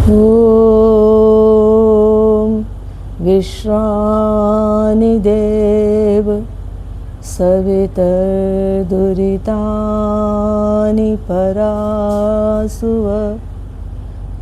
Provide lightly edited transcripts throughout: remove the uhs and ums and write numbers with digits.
ॐ विश्वानिदेव सवितर्दुरितानि परासुव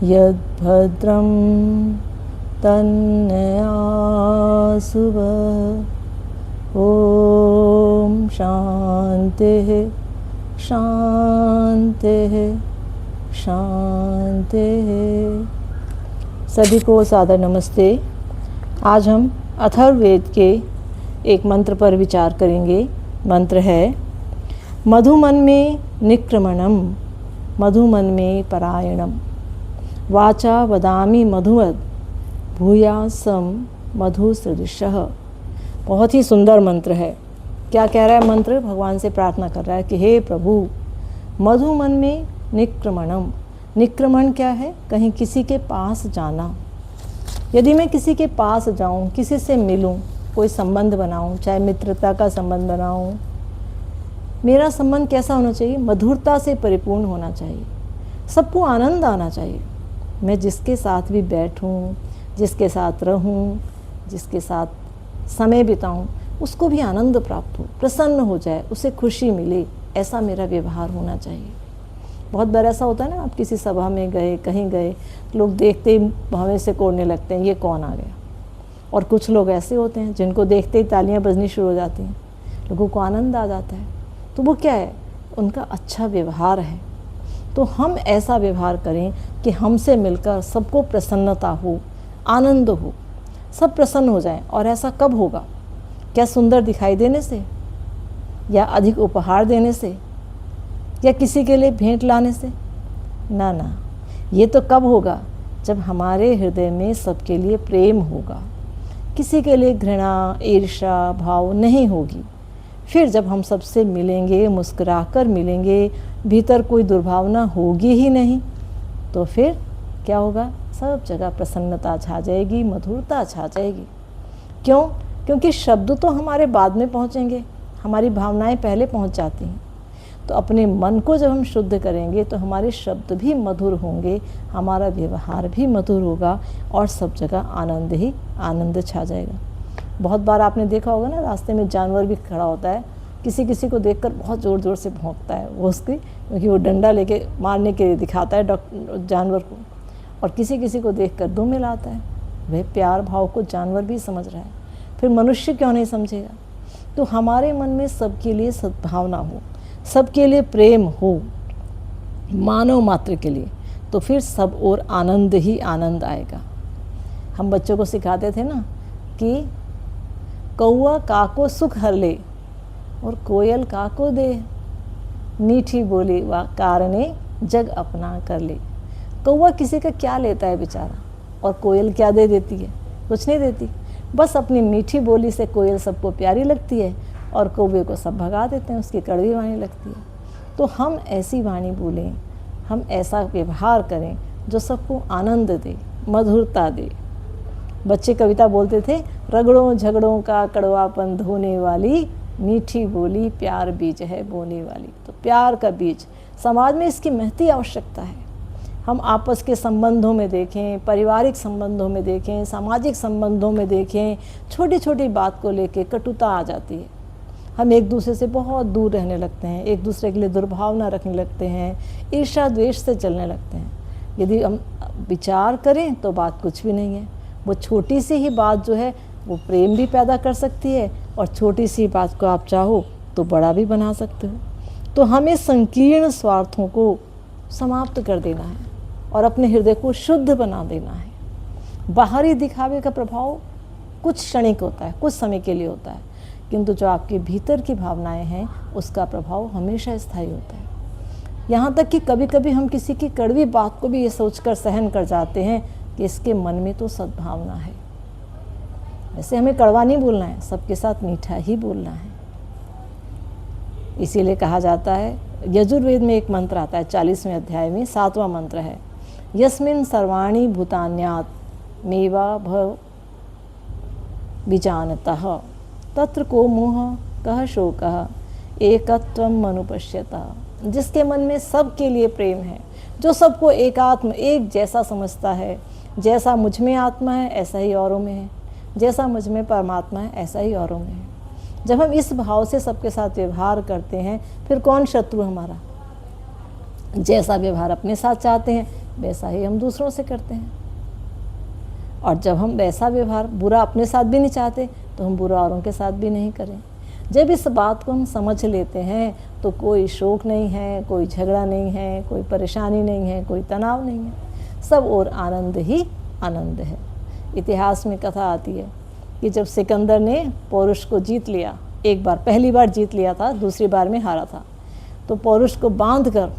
यद्भद्रं तन्नयासुव। ॐ शान्तिः शान्तिः शान्तिः। सभी को सादर नमस्ते। आज हम अथर्ववेद के एक मंत्र पर विचार करेंगे। मंत्र है मधुमन में निक्रमणम मधुमन में परायणम वाचा वदामि मधुवद भूयासम मधुसदृशः। बहुत ही सुंदर मंत्र है। क्या कह रहा है मंत्र? भगवान से प्रार्थना कर रहा है कि हे प्रभु, मधुमन में निक्रमणम। निक्रमण क्या है? कहीं किसी के पास जाना। यदि मैं किसी के पास जाऊं, किसी से मिलूं, कोई संबंध बनाऊं, चाहे मित्रता का संबंध बनाऊं, मेरा संबंध कैसा होना चाहिए? मधुरता से परिपूर्ण होना चाहिए। सबको आनंद आना चाहिए। मैं जिसके साथ भी बैठूं, जिसके साथ रहूं, जिसके साथ समय बिताऊं, उसको भी आनंद प्राप्त हो, प्रसन्न हो जाए, उसे खुशी मिले, ऐसा मेरा व्यवहार होना चाहिए। बहुत बार ऐसा होता है ना, आप किसी सभा में गए, कहीं गए, लोग देखते ही भवें से कोड़ने लगते हैं, ये कौन आ गया। और कुछ लोग ऐसे होते हैं जिनको देखते ही तालियां बजनी शुरू हो जाती हैं, लोगों को आनंद आ जाता है। तो वो क्या है? उनका अच्छा व्यवहार है। तो हम ऐसा व्यवहार करें कि हमसे मिलकर सबको प्रसन्नता हो, आनंद हो, सब प्रसन्न हो जाएं। और ऐसा कब होगा? क्या सुंदर दिखाई देने से, या अधिक उपहार देने से, या किसी के लिए भेंट लाने से? ना ना, ये तो कब होगा? जब हमारे हृदय में सबके लिए प्रेम होगा, किसी के लिए घृणा, ईर्ष्या भाव नहीं होगी। फिर जब हम सबसे मिलेंगे, मुस्कुराकर मिलेंगे, भीतर कोई दुर्भावना होगी ही नहीं, तो फिर क्या होगा? सब जगह प्रसन्नता छा जाएगी, मधुरता छा जाएगी। क्यों? क्योंकि शब्द तो हमारे बाद में पहुँचेंगे, हमारी भावनाएं पहले पहुँच जाती हैं। तो अपने मन को जब हम शुद्ध करेंगे तो हमारे शब्द भी मधुर होंगे, हमारा व्यवहार भी मधुर होगा, और सब जगह आनंद ही आनंद छा जाएगा। बहुत बार आपने देखा होगा ना, रास्ते में जानवर भी खड़ा होता है, किसी किसी को देखकर बहुत ज़ोर ज़ोर से भौंकता है वो उसकी, क्योंकि वो डंडा लेके मारने के लिए दिखाता है जानवर को, और किसी किसी को देखकर दुम मिलाता है। वह प्यार भाव को जानवर भी समझ रहा है, फिर मनुष्य क्यों नहीं समझेगा? तो हमारे मन में सबके लिए सद्भावना हो, सबके लिए प्रेम हो, मानव मात्र के लिए, तो फिर सब और आनंद ही आनंद आएगा। हम बच्चों को सिखाते थे ना कि कौआ काको सुख हर ले और कोयल काको दे, मीठी बोली वा कारणे जग अपना कर ले। कौआ किसी का क्या लेता है बेचारा, और कोयल क्या दे देती है? कुछ नहीं देती। बस अपनी मीठी बोली से कोयल सबको प्यारी लगती है, और कौवे को सब भगा देते हैं, उसकी कड़वी वाणी लगती है। तो हम ऐसी वाणी बोलें, हम ऐसा व्यवहार करें जो सबको आनंद दे, मधुरता दे। बच्चे कविता बोलते थे, रगड़ों झगड़ों का कड़वापन धोने वाली, मीठी बोली प्यार बीज है बोने वाली। तो प्यार का बीज समाज में, इसकी महती आवश्यकता है। हम आपस के संबंधों में देखें, पारिवारिक संबंधों में देखें, सामाजिक संबंधों में देखें, छोटी छोटी बात को लेकर कटुता आ जाती है। हम एक दूसरे से बहुत दूर रहने लगते हैं, एक दूसरे के लिए दुर्भावना रखने लगते हैं, ईर्ष्या द्वेष से चलने लगते हैं। यदि हम विचार करें तो बात कुछ भी नहीं है। वो छोटी सी ही बात जो है वो प्रेम भी पैदा कर सकती है, और छोटी सी बात को आप चाहो तो बड़ा भी बना सकते हो। तो हमें संकीर्ण स्वार्थों को समाप्त कर देना है और अपने हृदय को शुद्ध बना देना है। बाहरी दिखावे का प्रभाव कुछ क्षणिक होता है, कुछ समय के लिए होता है, किंतु जो आपके भीतर की भावनाएं हैं उसका प्रभाव हमेशा स्थायी होता है। यहाँ तक कि कभी कभी हम किसी की कड़वी बात को भी ये सोचकर सहन कर जाते हैं कि इसके मन में तो सद्भावना है। वैसे हमें कड़वा नहीं बोलना है, सबके साथ मीठा ही बोलना है। इसीलिए कहा जाता है, यजुर्वेद में एक मंत्र आता है 40वें अध्याय में, 7वां मंत्र है, यस्मिन् सर्वाणि भूतान्यात् मेवा भव विजानतः तत्र को मोह कह शोकः एकत्वम अनुपश्यता। जिसके मन में सबके लिए प्रेम है, जो सबको एकात्म एक जैसा समझता है। जैसा मुझ में आत्मा है ऐसा ही औरों में है, जैसा मुझ में परमात्मा है ऐसा ही औरों में है। जब हम इस भाव से सबके साथ व्यवहार करते हैं, फिर कौन शत्रु हमारा? जैसा व्यवहार अपने साथ चाहते हैं वैसा ही हम दूसरों से करते हैं। और जब हम वैसा व्यवहार बुरा अपने साथ भी नहीं चाहते तो हम बुरा औरों के साथ भी नहीं करें। जब इस बात को हम समझ लेते हैं तो कोई शोक नहीं है, कोई झगड़ा नहीं है, कोई परेशानी नहीं है, कोई तनाव नहीं है, सब और आनंद ही आनंद है। इतिहास में कथा आती है कि जब सिकंदर ने पौरुष को जीत लिया, एक बार पहली बार जीत लिया था, दूसरी बार में हारा था, तो पौरुष को बांध कर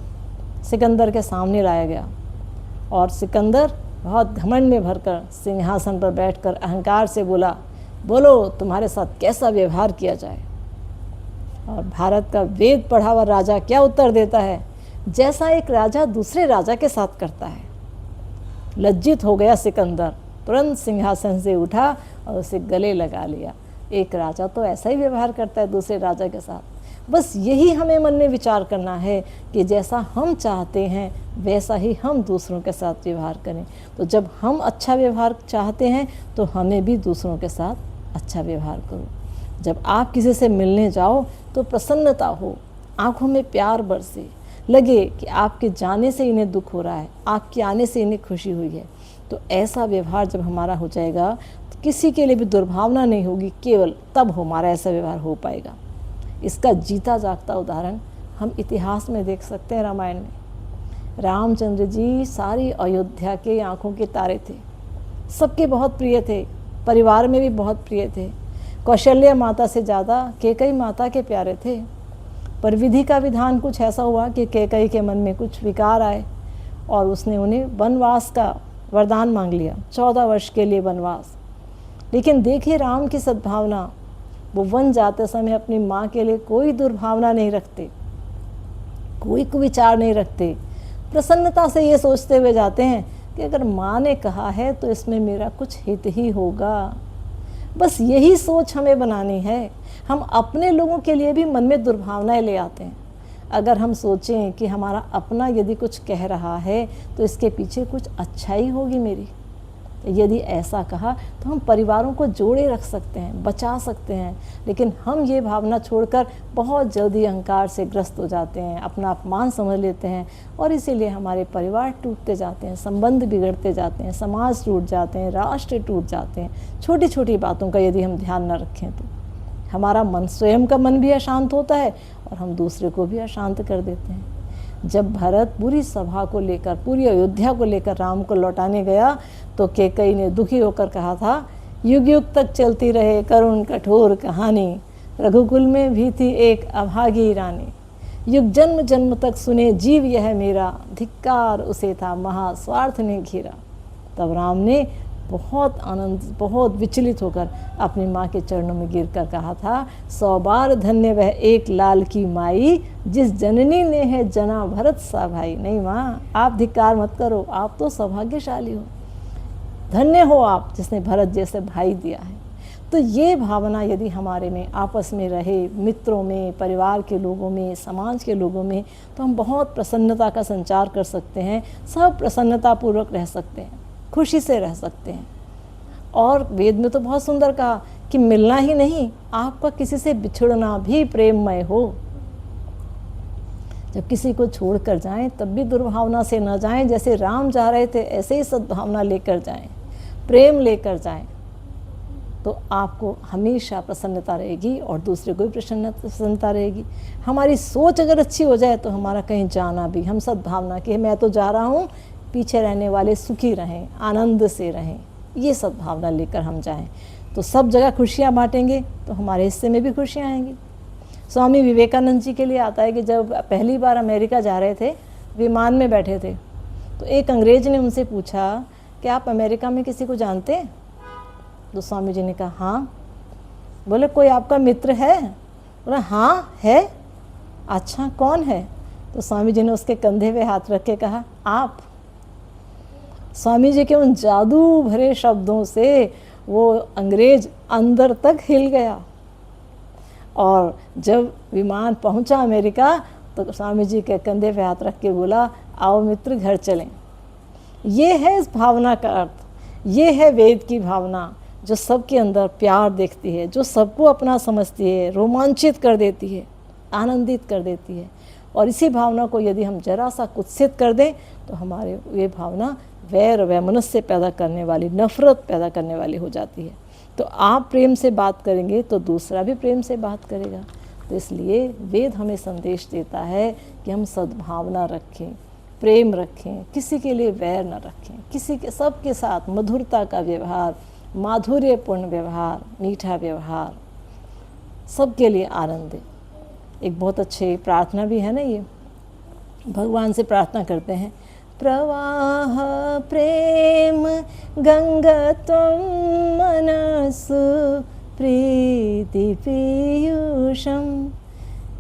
सिकंदर के सामने लाया गया और सिकंदर बहुत घमंड में भरकर सिंहासन पर बैठकर अहंकार से बोला, बोलो तुम्हारे साथ कैसा व्यवहार किया जाए। और भारत का वेद पढ़ा हुआ राजा क्या उत्तर देता है? जैसा एक राजा दूसरे राजा के साथ करता है। लज्जित हो गया सिकंदर, तुरंत सिंहासन से उठा और उसे गले लगा लिया। एक राजा तो ऐसा ही व्यवहार करता है दूसरे राजा के साथ। बस यही हमें मन में विचार करना है कि जैसा हम चाहते हैं वैसा ही हम दूसरों के साथ व्यवहार करें। तो जब हम अच्छा व्यवहार चाहते हैं तो हमें भी दूसरों के साथ अच्छा व्यवहार करो। जब आप किसी से मिलने जाओ तो प्रसन्नता हो, आंखों में प्यार बरसे, लगे कि आपके जाने से इन्हें दुख हो रहा है, आपके आने से इन्हें खुशी हुई है। तो ऐसा व्यवहार जब हमारा हो जाएगा तो किसी के लिए भी दुर्भावना नहीं होगी, केवल तब हमारा ऐसा व्यवहार हो पाएगा। इसका जीता जागता उदाहरण हम इतिहास में देख सकते हैं। रामायण में रामचंद्र जी सारी अयोध्या के आंखों के तारे थे, सबके बहुत प्रिय थे, परिवार में भी बहुत प्रिय थे। कौशल्या माता से ज़्यादा कैकेयी माता के प्यारे थे। पर विधि का विधान कुछ ऐसा हुआ कि कैकेयी के मन में कुछ विकार आए और उसने उन्हें वनवास का वरदान मांग लिया, 14 वर्ष के लिए वनवास। लेकिन देखिए राम की सद्भावना, वो वन जाते समय अपनी माँ के लिए कोई दुर्भावना नहीं रखते, कोई कुविचार नहीं रखते, प्रसन्नता से ये सोचते हुए जाते हैं कि अगर माँ ने कहा है तो इसमें मेरा कुछ हित ही होगा। बस यही सोच हमें बनानी है। हम अपने लोगों के लिए भी मन में दुर्भावनाएं ले आते हैं। अगर हम सोचें कि हमारा अपना यदि कुछ कह रहा है तो इसके पीछे कुछ अच्छाई होगी मेरी, यदि ऐसा कहा तो हम परिवारों को जोड़े रख सकते हैं, बचा सकते हैं। लेकिन हम ये भावना छोड़कर बहुत जल्दी अहंकार से ग्रस्त हो जाते हैं, अपना अपमान समझ लेते हैं और इसीलिए हमारे परिवार टूटते जाते हैं, संबंध बिगड़ते जाते हैं, समाज टूट जाते हैं, राष्ट्र टूट जाते हैं। छोटी छोटी बातों का यदि हम ध्यान न रखें तो हमारा मन, स्वयं का मन भी अशांत होता है और हम दूसरे को भी अशांत कर देते हैं। जब भरत पूरी सभा को लेकर, पूरी अयोध्या को लेकर राम को लौटाने गया तो कैकेयी ने दुखी होकर कहा था, युग युग तक चलती रहे करुण कठोर कहानी, रघुकुल में भी थी एक अभागी रानी, युग जन्म जन्म तक सुने जीव यह मेरा, धिक्कार उसे था महास्वार्थ ने घेरा। तब राम ने बहुत आनंद, बहुत विचलित होकर अपनी माँ के चरणों में गिरकर कहा था, 100 बार धन्य वह एक लाल की माई, जिस जननी ने है जना भरत सा भाई। नहीं माँ, आप धिक्कार मत करो, आप तो सौभाग्यशाली हो, धन्य हो आप जिसने भरत जैसे भाई दिया है। तो ये भावना यदि हमारे में आपस में रहे, मित्रों में, परिवार के लोगों में, समाज के लोगों में, तो हम बहुत प्रसन्नता का संचार कर सकते हैं। सब प्रसन्नतापूर्वक रह सकते हैं, खुशी से रह सकते हैं। और वेद में तो बहुत सुंदर कहा कि मिलना ही नहीं, आपका किसी से बिछड़ना भी प्रेममय हो। जब किसी को छोड़ कर जाएं तब भी दुर्भावना से न जाएं, जैसे राम जा रहे थे ऐसे ही सद्भावना लेकर जाएं, प्रेम लेकर जाएं, तो आपको हमेशा प्रसन्नता रहेगी और दूसरे को भी प्रसन्नता रहेगी। हमारी सोच अगर अच्छी हो जाए तो हमारा कहीं जाना भी, हम सद्भावना कि मैं तो जा रहा हूँ, पीछे रहने वाले सुखी रहें, आनंद से रहें, ये सद्भावना लेकर हम जाएं तो सब जगह खुशियाँ बांटेंगे तो हमारे हिस्से में भी खुशियाँ आएंगी। स्वामी विवेकानंद जी के लिए आता है कि जब पहली बार अमेरिका जा रहे थे, विमान में बैठे थे, तो एक अंग्रेज ने उनसे पूछा कि आप अमेरिका में किसी को जानते हैं? तो स्वामी जी ने कहा हाँ। बोले कोई आपका मित्र है? बोला हाँ है। अच्छा कौन है? तो स्वामी जी ने उसके कंधे पे हाथ रख के कहा आप। स्वामी जी के उन जादू भरे शब्दों से वो अंग्रेज अंदर तक हिल गया और जब विमान पहुंचा अमेरिका तो स्वामी जी के कंधे पे हाथ रख के बोला, आओ मित्र घर चलें। ये है इस भावना का अर्थ, ये है वेद की भावना, जो सबके अंदर प्यार देखती है, जो सबको अपना समझती है, रोमांचित कर देती है, आनंदित कर देती है। और इसी भावना को यदि हम जरा सा कुत्सित कर दें तो हमारे ये भावना वैर वैमनस्य पैदा करने वाली, नफरत पैदा करने वाली हो जाती है। तो आप प्रेम से बात करेंगे तो दूसरा भी प्रेम से बात करेगा। तो इसलिए वेद हमें संदेश देता है कि हम सद्भावना रखें, प्रेम रखें, किसी के लिए वैर न रखें, किसी के सबके साथ मधुरता का व्यवहार, माधुर्यपूर्ण व्यवहार, मीठा व्यवहार, सबके लिए आनंद है। एक बहुत अच्छी प्रार्थना भी है ना, ये भगवान से प्रार्थना करते हैं, प्रवाह प्रेम गंगा त्वं मनसु प्रीति पीयूषं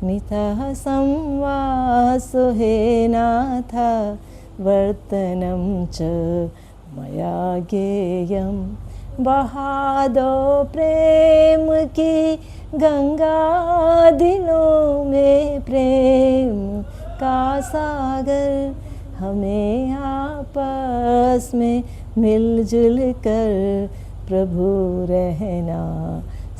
मितः संवासो हे नाथ वर्तनं च मया ज्ञेयं। बहा दो प्रेम की गंगा दिलों में, प्रेम का सागर हमें आपस में मिलजुल कर प्रभु रहना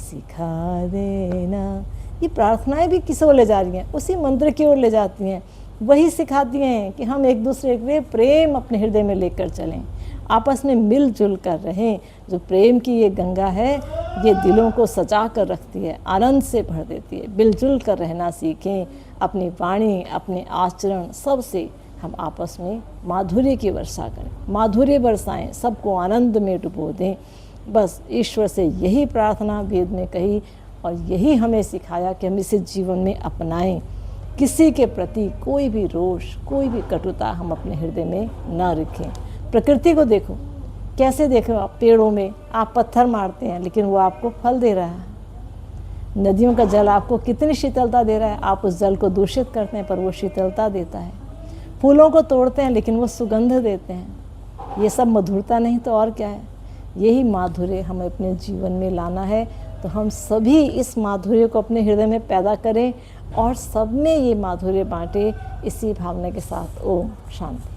सिखा देना। ये प्रार्थनाएं भी किस ओर ले जा रही हैं? उसी मंत्र की ओर ले जाती हैं। वही सिखाती हैं कि हम एक दूसरे के प्रेम अपने हृदय में लेकर चलें, आपस में मिलजुल कर रहें। जो प्रेम की ये गंगा है, ये दिलों को सजा कर रखती है, आनंद से भर देती है। मिलजुल कर रहना सीखें, अपनी वाणी, अपने आचरण, सब से हम आपस में माधुर्य की वर्षा करें, माधुर्य बरसाएं, सबको आनंद में डुबो दें। बस ईश्वर से यही प्रार्थना वेद में कही और यही हमें सिखाया कि हम इसे जीवन में अपनाएं। किसी के प्रति कोई भी रोष, कोई भी कटुता हम अपने हृदय में न रखें। प्रकृति को देखो, कैसे देखो आप, पेड़ों में आप पत्थर मारते हैं लेकिन वो आपको फल दे रहा है। नदियों का जल आपको कितनी शीतलता दे रहा है, आप उस जल को दूषित करते हैं पर वो शीतलता देता है। फूलों को तोड़ते हैं लेकिन वो सुगंध देते हैं। ये सब मधुरता नहीं तो और क्या है? यही माधुर्य हमें अपने जीवन में लाना है। तो हम सभी इस माधुर्य को अपने हृदय में पैदा करें और सब में ये माधुर्य बांटें, इसी भावना के साथ। ओम शांति।